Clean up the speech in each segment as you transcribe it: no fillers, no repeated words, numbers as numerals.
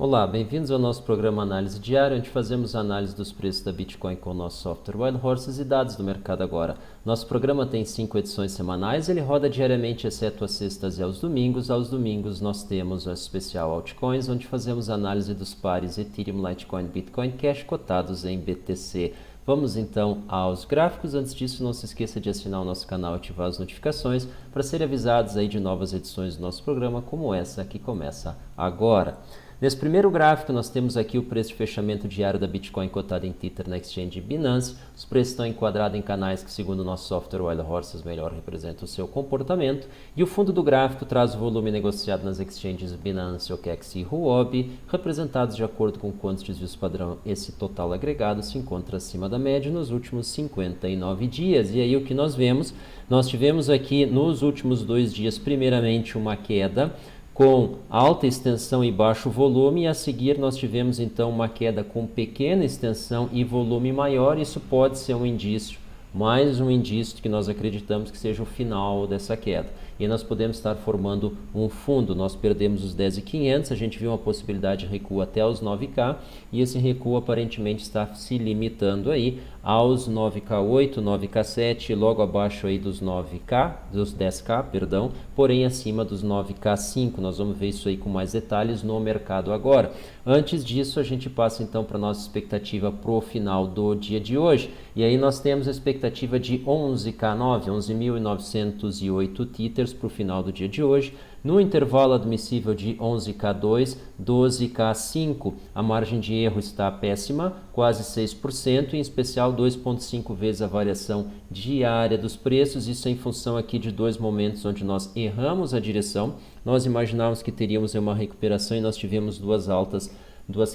Olá, bem-vindos ao nosso programa Análise Diária, onde fazemos análise dos preços da Bitcoin com o nosso software Wild Horses e dados do mercado agora. Nosso programa tem 5 edições semanais, ele roda diariamente, exceto às sextas e aos domingos. Aos domingos nós temos o especial Altcoins, onde fazemos análise dos pares Ethereum, Litecoin, Bitcoin Cash cotados em BTC. Vamos então aos gráficos. Antes disso, não se esqueça de assinar o nosso canal e ativar as notificações para serem avisados aí de novas edições do nosso programa, como essa que começa agora. Nesse primeiro gráfico, nós temos aqui o preço de fechamento diário da Bitcoin cotada em Tether na exchange Binance. Os preços estão enquadrados em canais que, segundo o nosso software Wild Horses, melhor representam o seu comportamento. E o fundo do gráfico traz o volume negociado nas exchanges Binance, OKEx e Huobi, representados de acordo com quantos desvios padrão esse total agregado se encontra acima da média nos últimos 59 dias. E aí o que nós vemos? Nós tivemos aqui nos últimos 2 dias, primeiramente, uma queda com alta extensão e baixo volume, e a seguir nós tivemos então uma queda com pequena extensão e volume maior. Isso pode ser um indício, mais um indício que nós acreditamos que seja o final dessa queda. E nós podemos estar formando um fundo. Nós perdemos os 10.500, a gente viu uma possibilidade de recuo até os 9K, e esse recuo aparentemente está se limitando aí aos 9K8, 9K7, logo abaixo aí dos 9K, dos 10K, perdão, porém acima dos 9K5. Nós vamos ver isso aí com mais detalhes no mercado agora. Antes disso, a gente passa então para a nossa expectativa para o final do dia de hoje. E aí nós temos a expectativa de 11K9, 11.908 Tethers para o final do dia de hoje. No intervalo admissível de 11K2, 12K5, a margem de erro está péssima, quase 6%, em especial 2,5 vezes a variação diária dos preços. Isso em função aqui de 2 momentos onde nós erramos a direção. Nós imaginávamos que teríamos uma recuperação e nós tivemos duas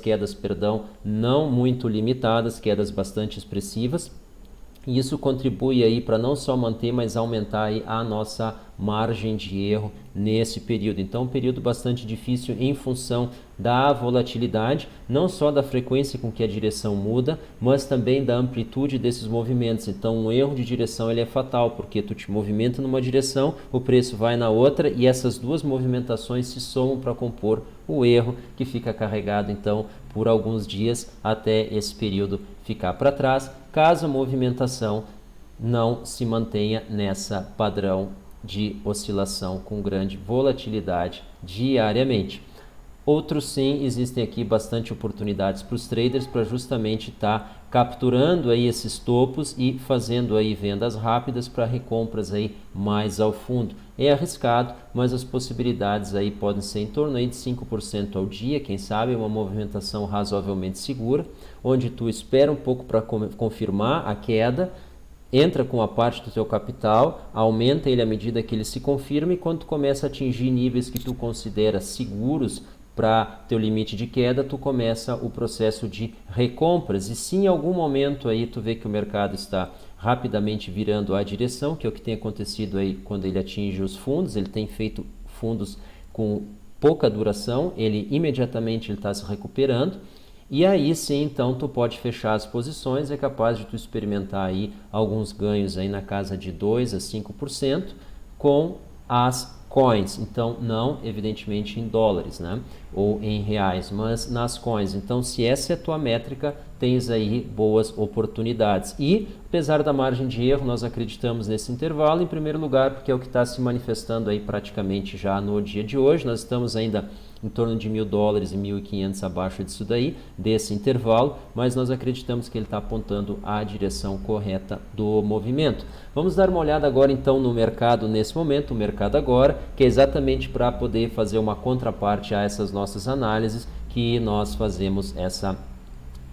quedas, não muito limitadas, quedas bastante expressivas. E isso contribui aí para não só manter, mas aumentar aí a nossa margem de erro nesse período. Então, um período bastante difícil em função da volatilidade, não só da frequência com que a direção muda, mas também da amplitude desses movimentos. Então, um erro de direção ele é fatal, porque tu te movimenta numa direção, o preço vai na outra, e essas duas movimentações se somam para compor o erro, que fica carregado então por alguns dias até esse período ficar para trás, caso a movimentação não se mantenha nessa padrão de oscilação com grande volatilidade diariamente. Outros sim, existem aqui bastante oportunidades para os traders para justamente estar capturando aí esses topos e fazendo aí vendas rápidas para recompras aí mais ao fundo. É arriscado, mas as possibilidades aí podem ser em torno aí de 5% ao dia, quem sabe uma movimentação razoavelmente segura, onde tu espera um pouco para confirmar a queda, entra com a parte do teu capital, aumenta ele à medida que ele se confirma, e quando tu começa a atingir níveis que tu considera seguros para teu limite de queda, tu começa o processo de recompras. E se em algum momento aí tu vê que o mercado está rapidamente virando a direção, que é o que tem acontecido aí quando ele atinge os fundos, ele tem feito fundos com pouca duração, ele imediatamente está se recuperando. E aí sim, então, tu pode fechar as posições, é capaz de tu experimentar aí alguns ganhos aí na casa de 2 a 5% com as coins. Então, não, evidentemente, em dólares, né? Ou em reais, mas nas coins. Então, se essa é a tua métrica, tens aí boas oportunidades. E, apesar da margem de erro, nós acreditamos nesse intervalo, em primeiro lugar, porque é o que está se manifestando aí praticamente já no dia de hoje. Nós estamos ainda em torno de $1.000 e 1.500 abaixo disso daí, desse intervalo, mas nós acreditamos que ele está apontando a direção correta do movimento. Vamos dar uma olhada agora então no mercado nesse momento, o mercado agora, que é exatamente para poder fazer uma contraparte a essas nossas análises que nós fazemos essa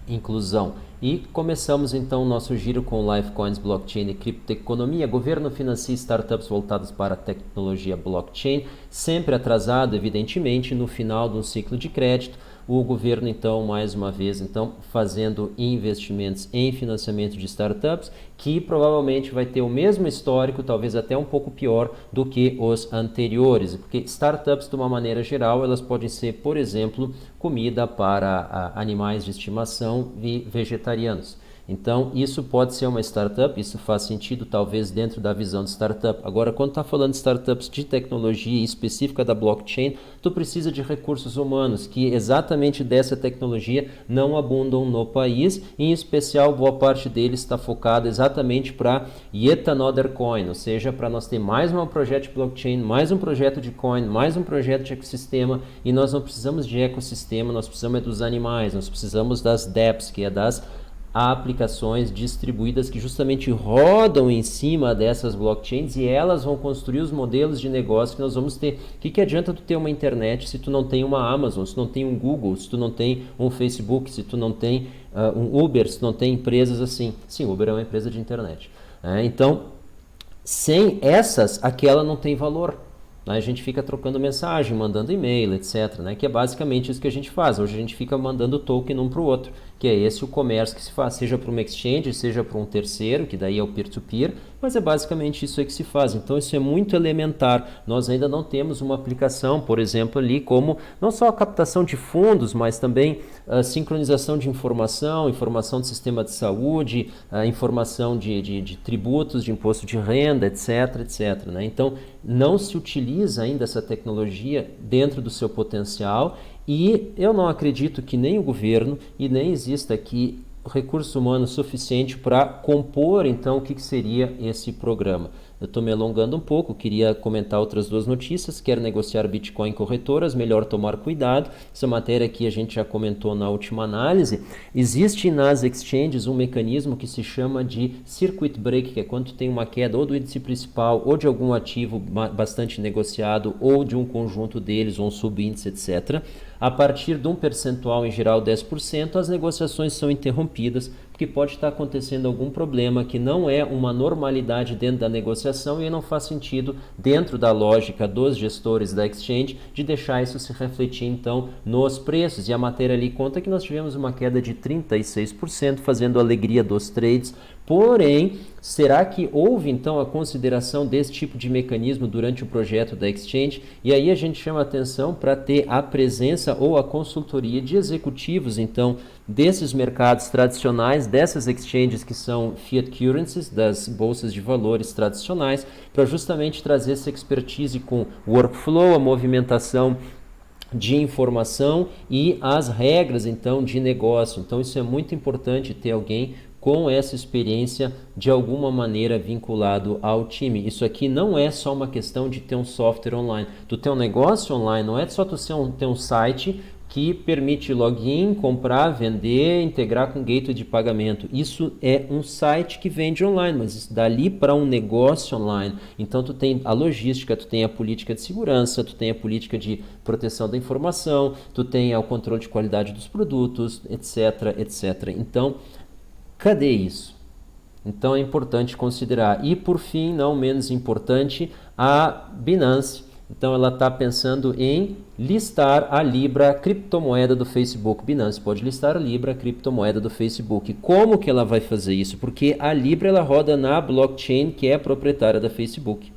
inclusão. E começamos então o nosso giro com Lifecoins, blockchain e criptoeconomia. Governo financia startups voltadas para a tecnologia blockchain, sempre atrasado, evidentemente, no final de um ciclo de crédito. O governo, então, mais uma vez, então, fazendo investimentos em financiamento de startups, que provavelmente vai ter o mesmo histórico, talvez até um pouco pior do que os anteriores, porque startups, de uma maneira geral, elas podem ser, por exemplo, comida para animais de estimação e vegetarianos. Então, isso pode ser uma startup, isso faz sentido talvez dentro da visão de startup. Agora, quando está falando de startups de tecnologia específica da blockchain, tu precisa de recursos humanos, que exatamente dessa tecnologia não abundam no país, em especial boa parte deles está focada exatamente para yet another coin, ou seja, para nós ter mais um projeto de blockchain, mais um projeto de coin, mais um projeto de ecossistema, e nós não precisamos de ecossistema, nós precisamos dos animais, nós precisamos das dApps, que é das aplicações distribuídas que justamente rodam em cima dessas blockchains e elas vão construir os modelos de negócio que nós vamos ter. O que adianta tu ter uma internet se tu não tem uma Amazon, se tu não tem um Google, se tu não tem um Facebook, se tu não tem um Uber, se tu não tem empresas assim? Sim, Uber é uma empresa de internet. Então, sem essas, aquela não tem valor. A gente fica trocando mensagem, mandando e-mail, etc. Que é basicamente isso que a gente faz. Hoje a gente fica mandando token um para o outro, que é esse o comércio que se faz, seja para uma exchange, seja para um terceiro, que daí é o peer-to-peer, mas é basicamente isso aí que se faz. Então isso é muito elementar. Nós ainda não temos uma aplicação, por exemplo, ali como não só a captação de fundos, mas também a sincronização de informação, informação do sistema de saúde, a informação de tributos, de imposto de renda, etc, etc. Então não se utiliza ainda essa tecnologia dentro do seu potencial e eu não acredito que nem o governo e nem exista aqui recurso humano suficiente para compor então o que seria esse programa. Eu estou me alongando um pouco, queria comentar outras duas notícias. Quer negociar Bitcoin em corretoras, melhor tomar cuidado. Essa matéria aqui a gente já comentou na última análise. Existe nas exchanges um mecanismo que se chama de circuit break, que é quando tu tem uma queda ou do índice principal ou de algum ativo bastante negociado ou de um conjunto deles ou um subíndice, etc. A partir de um percentual, em geral 10%, as negociações são interrompidas, porque pode estar acontecendo algum problema que não é uma normalidade dentro da negociação e não faz sentido, dentro da lógica dos gestores da exchange, de deixar isso se refletir então nos preços. E a matéria ali conta que nós tivemos uma queda de 36%, fazendo a alegria dos trades. Porém, será que houve então a consideração desse tipo de mecanismo durante o projeto da exchange? E aí a gente chama atenção para ter a presença ou a consultoria de executivos então desses mercados tradicionais, dessas exchanges que são fiat currencies, das bolsas de valores tradicionais, para justamente trazer essa expertise com workflow, a movimentação de informação e as regras então de negócio. Então isso é muito importante ter alguém com essa experiência de alguma maneira vinculado ao time. Isso aqui não é só uma questão de ter um software online. Tu ter um negócio online, não é só tu ter um site que permite login, comprar, vender, integrar com gateway de pagamento. Isso é um site que vende online, mas isso dali para um negócio online. Então tu tem a logística, tu tem a política de segurança, tu tem a política de proteção da informação, tu tem o controle de qualidade dos produtos, etc, etc. Então, cadê isso? Então é importante considerar. E por fim, não menos importante, a Binance. Então ela está pensando em listar a Libra, criptomoeda do Facebook. Binance pode listar a Libra, criptomoeda do Facebook. Como que ela vai fazer isso? Porque a Libra ela roda na blockchain que é proprietária da Facebook.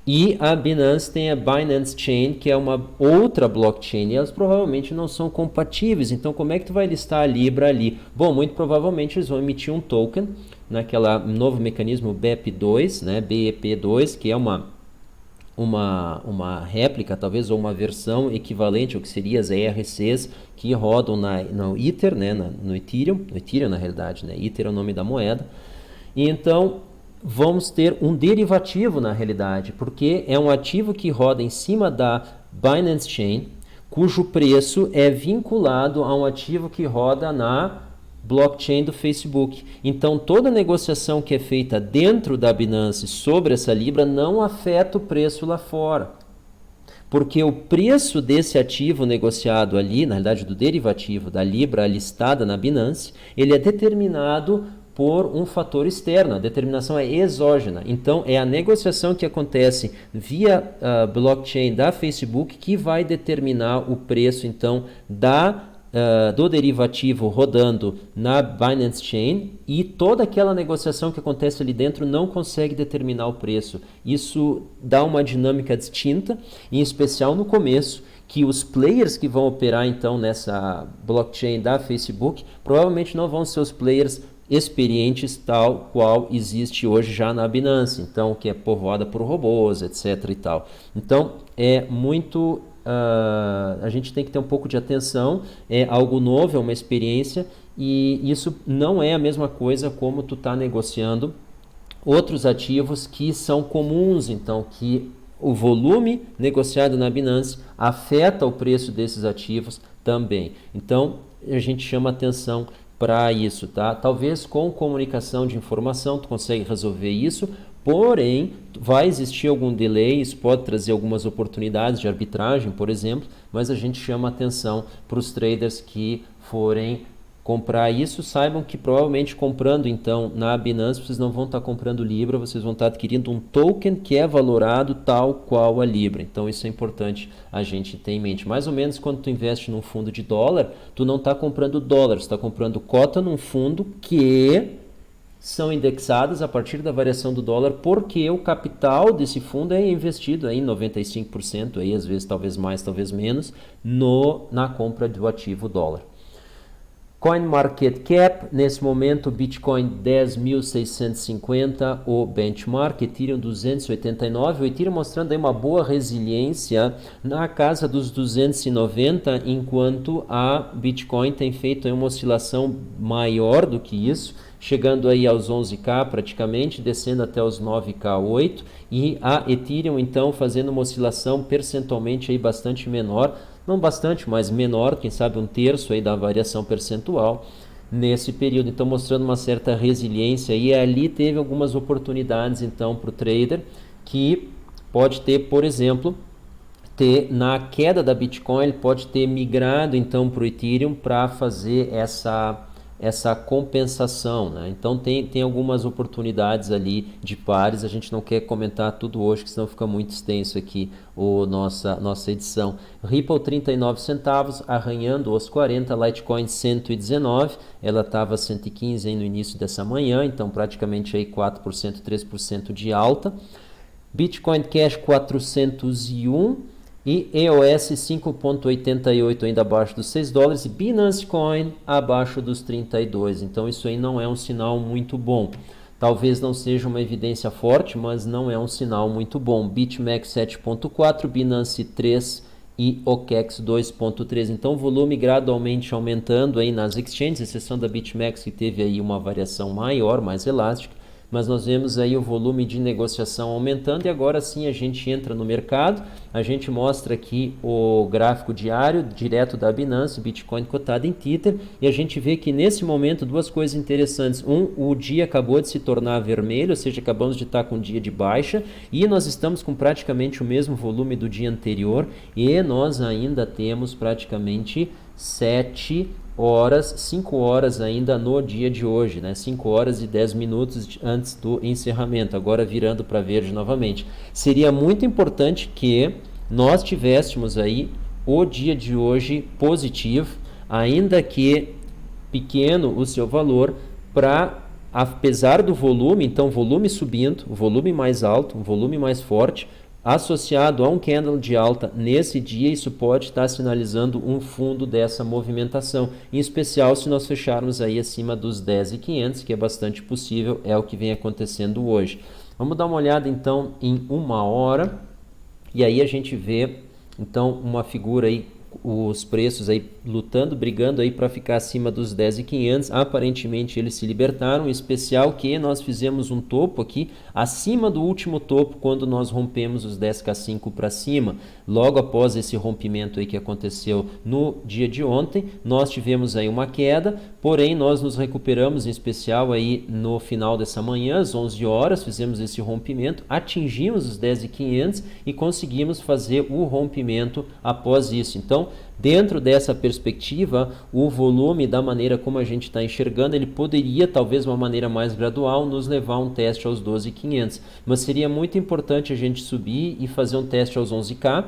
E a Binance tem a Binance Chain, que é uma outra blockchain, e elas provavelmente não são compatíveis. Então, como é que tu vai listar a Libra ali? Bom, muito provavelmente eles vão emitir um token naquela novo mecanismo BEP2, né, BEP2, que é uma réplica, talvez, ou uma versão equivalente ao que seria as ERCs que rodam no Ether, né, no Ethereum na realidade, né, Ether é o nome da moeda. E então vamos ter um derivativo na realidade, porque é um ativo que roda em cima da Binance Chain, cujo preço é vinculado a um ativo que roda na blockchain do Facebook. Então toda negociação que é feita dentro da Binance sobre essa Libra não afeta o preço lá fora. Porque o preço desse ativo negociado ali, na realidade do derivativo da Libra listada na Binance, ele é determinado por um fator externo, a determinação é exógena. Então, é a negociação que acontece via blockchain da Facebook que vai determinar o preço, então, do derivativo rodando na Binance Chain, e toda aquela negociação que acontece ali dentro não consegue determinar o preço. Isso dá uma dinâmica distinta, em especial no começo, que os players que vão operar então nessa blockchain da Facebook provavelmente não vão ser os players experientes tal qual existe hoje já na Binance, então que é povoada por robôs, etc. e tal. Então é muito, a gente tem que ter um pouco de atenção, é algo novo, é uma experiência e isso não é a mesma coisa como tu tá negociando outros ativos que são comuns, então que o volume negociado na Binance afeta o preço desses ativos também. Então a gente chama atenção para isso, tá? Talvez com comunicação de informação tu consegue resolver isso, porém vai existir algum delay, isso pode trazer algumas oportunidades de arbitragem, por exemplo, mas a gente chama atenção para os traders que forem comprar isso, saibam que provavelmente comprando então na Binance, vocês não vão estar comprando Libra, vocês vão estar adquirindo um token que é valorado tal qual a Libra. Então isso é importante a gente ter em mente. Mais ou menos quando tu investe num fundo de dólar, tu não está comprando dólar, tu está comprando cota num fundo que são indexadas a partir da variação do dólar, porque o capital desse fundo é investido aí 95%, aí às vezes talvez mais, talvez menos, na compra do ativo dólar. CoinMarketCap, nesse momento, Bitcoin 10.650, o benchmark, Ethereum 289, o Ethereum mostrando aí uma boa resiliência na casa dos 290, enquanto a Bitcoin tem feito aí uma oscilação maior do que isso, chegando aí aos 11K praticamente, descendo até os 9K8, e a Ethereum então fazendo uma oscilação percentualmente aí bastante menor, não bastante, mas menor, quem sabe um terço aí da variação percentual nesse período, então mostrando uma certa resiliência, e ali teve algumas oportunidades então para o trader que pode ter, por exemplo, na queda da Bitcoin, ele pode ter migrado então para o Ethereum para fazer essa compensação, né? Então tem algumas oportunidades ali de pares, a gente não quer comentar tudo hoje, que senão fica muito extenso aqui nossa edição. Ripple 39 centavos, arranhando os 40, Litecoin 119, ela estava 115 aí no início dessa manhã, então praticamente aí 4%, 3% de alta. Bitcoin Cash 401, e EOS 5,88 ainda abaixo dos 6 dólares e Binance Coin abaixo dos 32. Então isso aí não é um sinal muito bom. Talvez não seja uma evidência forte, mas não é um sinal muito bom. BitMEX 7,4, Binance 3 e OKEx 2,3. Então volume gradualmente aumentando aí nas exchanges, exceção da BitMEX que teve aí uma variação maior, mais elástica. Mas nós vemos aí o volume de negociação aumentando e agora sim a gente entra no mercado, a gente mostra aqui o gráfico diário direto da Binance, Bitcoin cotado em Tether, e a gente vê que nesse momento duas coisas interessantes. O dia acabou de se tornar vermelho, ou seja, acabamos de estar com um dia de baixa e nós estamos com praticamente o mesmo volume do dia anterior e nós ainda temos praticamente 5 horas ainda no dia de hoje, né? 5 horas e 10 minutos antes do encerramento, agora virando para verde novamente. Seria muito importante que nós tivéssemos aí o dia de hoje positivo, ainda que pequeno o seu valor, para, apesar do volume, então volume subindo, volume mais alto, um volume mais forte, associado a um candle de alta nesse dia, isso pode estar sinalizando um fundo dessa movimentação, em especial se nós fecharmos aí acima dos 10.500, que é bastante possível, é o que vem acontecendo hoje. Vamos dar uma olhada então em 1 hora, e aí a gente vê então uma figura aí, os preços aí lutando, brigando aí para ficar acima dos 10.500. Aparentemente eles se libertaram, em especial que nós fizemos um topo aqui acima do último topo quando nós rompemos os 10K5 para cima. Logo após esse rompimento aí que aconteceu no dia de ontem, nós tivemos aí uma queda, porém nós nos recuperamos, em especial aí no final dessa manhã, às 11 horas, fizemos esse rompimento, atingimos os 10.500 e conseguimos fazer o rompimento após isso. Então, dentro dessa perspectiva, o volume, da maneira como a gente está enxergando, ele poderia, talvez de uma maneira mais gradual, nos levar a um teste aos 12.500. Mas seria muito importante a gente subir e fazer um teste aos 11K.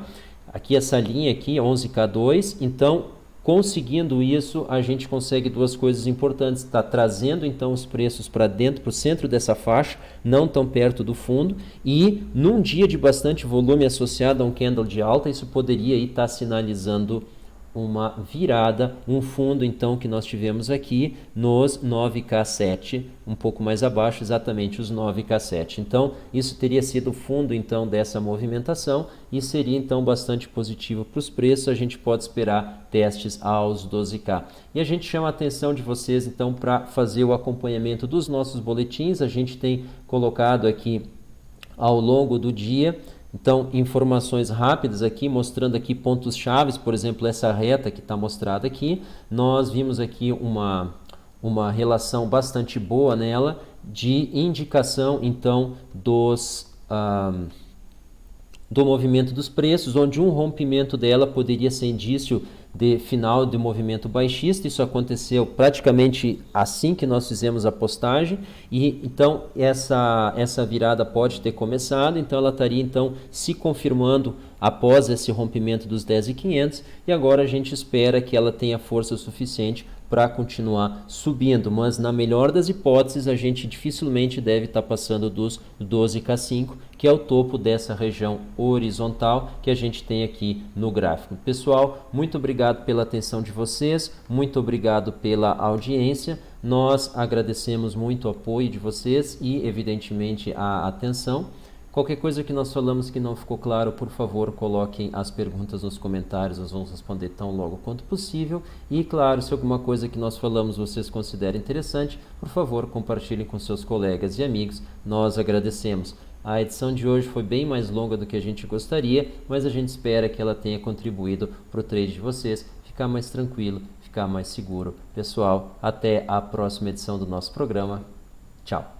Aqui essa linha aqui, 11K2. Então, conseguindo isso, a gente consegue duas coisas importantes. Está trazendo então os preços para dentro, para o centro dessa faixa, não tão perto do fundo. E num dia de bastante volume associado a um candle de alta, isso poderia estar sinalizando uma virada, um fundo então que nós tivemos aqui nos 9K7, um pouco mais abaixo, exatamente os 9K7. Então, isso teria sido o fundo então dessa movimentação e seria então bastante positivo para os preços. A gente pode esperar testes aos 12K. E a gente chama a atenção de vocês então para fazer o acompanhamento dos nossos boletins. A gente tem colocado aqui ao longo do dia, então, informações rápidas aqui, mostrando aqui pontos chaves, por exemplo, essa reta que está mostrada aqui. Nós vimos aqui uma relação bastante boa nela de indicação, então, do movimento dos preços, onde um rompimento dela poderia ser indício de final de movimento baixista. Isso aconteceu praticamente assim que nós fizemos a postagem e então essa virada pode ter começado, então ela estaria então se confirmando após esse rompimento dos 10.500 e agora a gente espera que ela tenha força suficiente para continuar subindo, mas na melhor das hipóteses a gente dificilmente deve estar passando dos 12K5, que é o topo dessa região horizontal que a gente tem aqui no gráfico. Pessoal, muito obrigado pela atenção de vocês, muito obrigado pela audiência, nós agradecemos muito o apoio de vocês e evidentemente a atenção. Qualquer coisa que nós falamos que não ficou claro, por favor, coloquem as perguntas nos comentários, nós vamos responder tão logo quanto possível. E, claro, se alguma coisa que nós falamos vocês considerem interessante, por favor, compartilhem com seus colegas e amigos, nós agradecemos. A edição de hoje foi bem mais longa do que a gente gostaria, mas a gente espera que ela tenha contribuído para o trade de vocês ficar mais tranquilo, ficar mais seguro. Pessoal, até a próxima edição do nosso programa. Tchau!